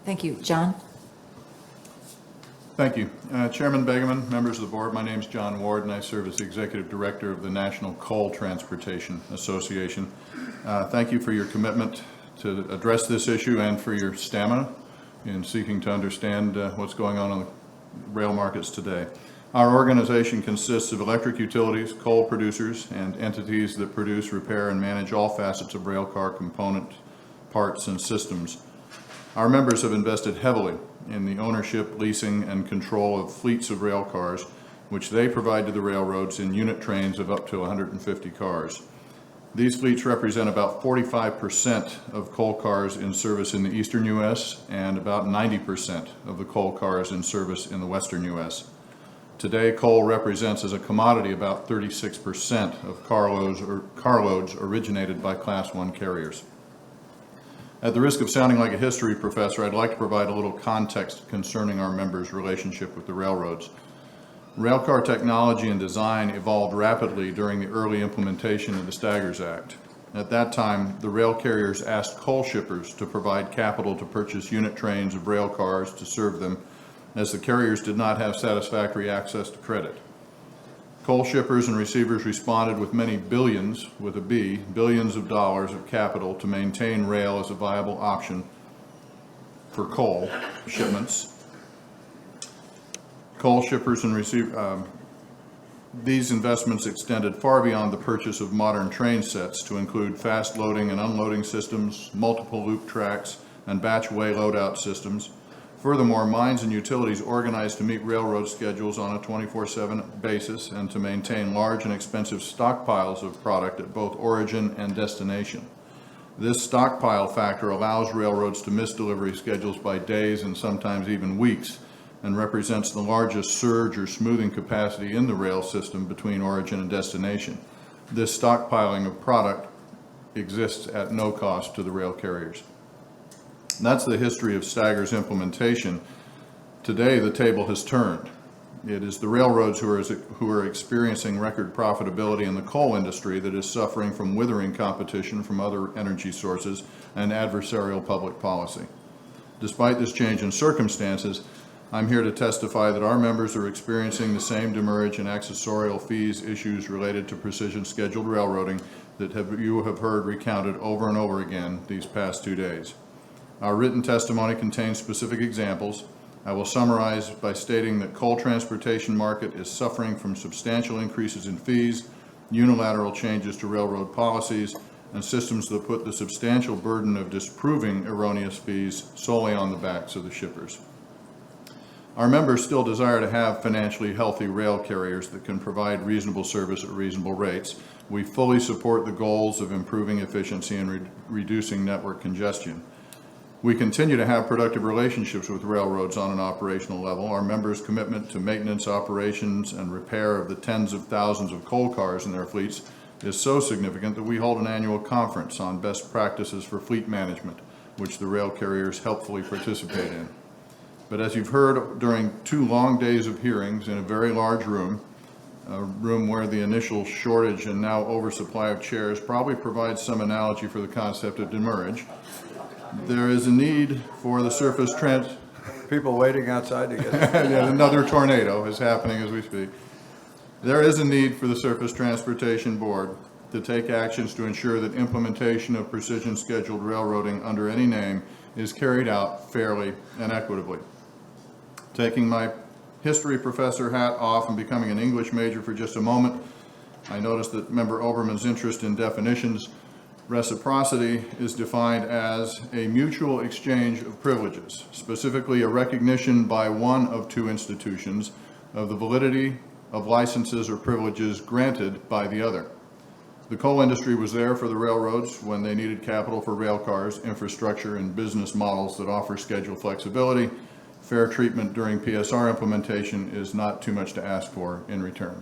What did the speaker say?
Thank you. John? Thank you. Chairman Begeman, members of the board, my name is John Ward and I serve as the Executive Director of the National Coal Transportation Association. Thank you for your commitment to address this issue and for your stamina in seeking to understand what's going on the rail markets today. Our organization consists of electric utilities, coal producers, and entities that produce, repair, and manage all facets of railcar component parts and systems. Our members have invested heavily in the ownership, leasing, and control of fleets of rail cars, which they provide to the railroads in unit trains of up to 150 cars. These fleets represent about 45% of coal cars in service in the eastern U.S. and about 90% of the coal cars in service in the western U.S. Today, coal represents as a commodity about 36% of carloads originated by Class I carriers. At the risk of sounding like a history professor, I'd like to provide a little context concerning our members' relationship with the railroads. Railcar technology and design evolved rapidly during the early implementation of the Staggers Act. At that time, the rail carriers asked coal shippers to provide capital to purchase unit trains of rail cars to serve them, as the carriers did not have satisfactory access to credit. Coal shippers and receivers responded with many billions, with a B, billions of dollars of capital to maintain rail as a viable option for coal shipments. Coal shippers and these investments extended far beyond the purchase of modern train sets to include fast loading and unloading systems, multiple loop tracks, and batch weigh loadout systems. Furthermore, mines and utilities organized to meet railroad schedules on a 24/7 basis and to maintain large and expensive stockpiles of product at both origin and destination. This stockpile factor allows railroads to miss delivery schedules by days and sometimes even weeks, and represents the largest surge or smoothing capacity in the rail system between origin and destination. This stockpiling of product exists at no cost to the rail carriers. That's the history of Staggers implementation. Today, the table has turned. It is the railroads who are experiencing record profitability in the coal industry that is suffering from withering competition from other energy sources and adversarial public policy. Despite this change in circumstances, I'm here to testify that our members are experiencing the same demurrage and accessorial fees issues related to precision scheduled railroading that you have heard recounted over and over again these past 2 days. Our written testimony contains specific examples. I will summarize by stating that coal transportation market is suffering from substantial increases in fees, unilateral changes to railroad policies, and systems that put the substantial burden of disproving erroneous fees solely on the backs of the shippers. Our members still desire to have financially healthy rail carriers that can provide reasonable service at reasonable rates. We fully support the goals of improving efficiency and reducing network congestion. We continue to have productive relationships with railroads on an operational level. Our members' commitment to maintenance, operations, and repair of the tens of thousands of coal cars in their fleets is so significant that we hold an annual conference on best practices for fleet management, which the rail carriers helpfully participate in. But as you've heard during 2 long days of hearings in a very large room, a room where the initial shortage and now oversupply of chairs probably provides some analogy for the concept of demurrage, there is a need for the surface People waiting outside to get yeah, another tornado is happening as we speak. There is a need for the Surface Transportation Board to take actions to ensure that implementation of precision scheduled railroading under any name is carried out fairly and equitably. Taking my history professor hat off and becoming an English major for just a moment, I noticed that Member Oberman's interest in definitions. Reciprocity is defined as a mutual exchange of privileges, specifically a recognition by one of 2 institutions of the validity of licenses or privileges granted by the other. The coal industry was there for the railroads when they needed capital for rail cars, infrastructure, and business models that offer schedule flexibility. Fair treatment during PSR implementation is not too much to ask for in return.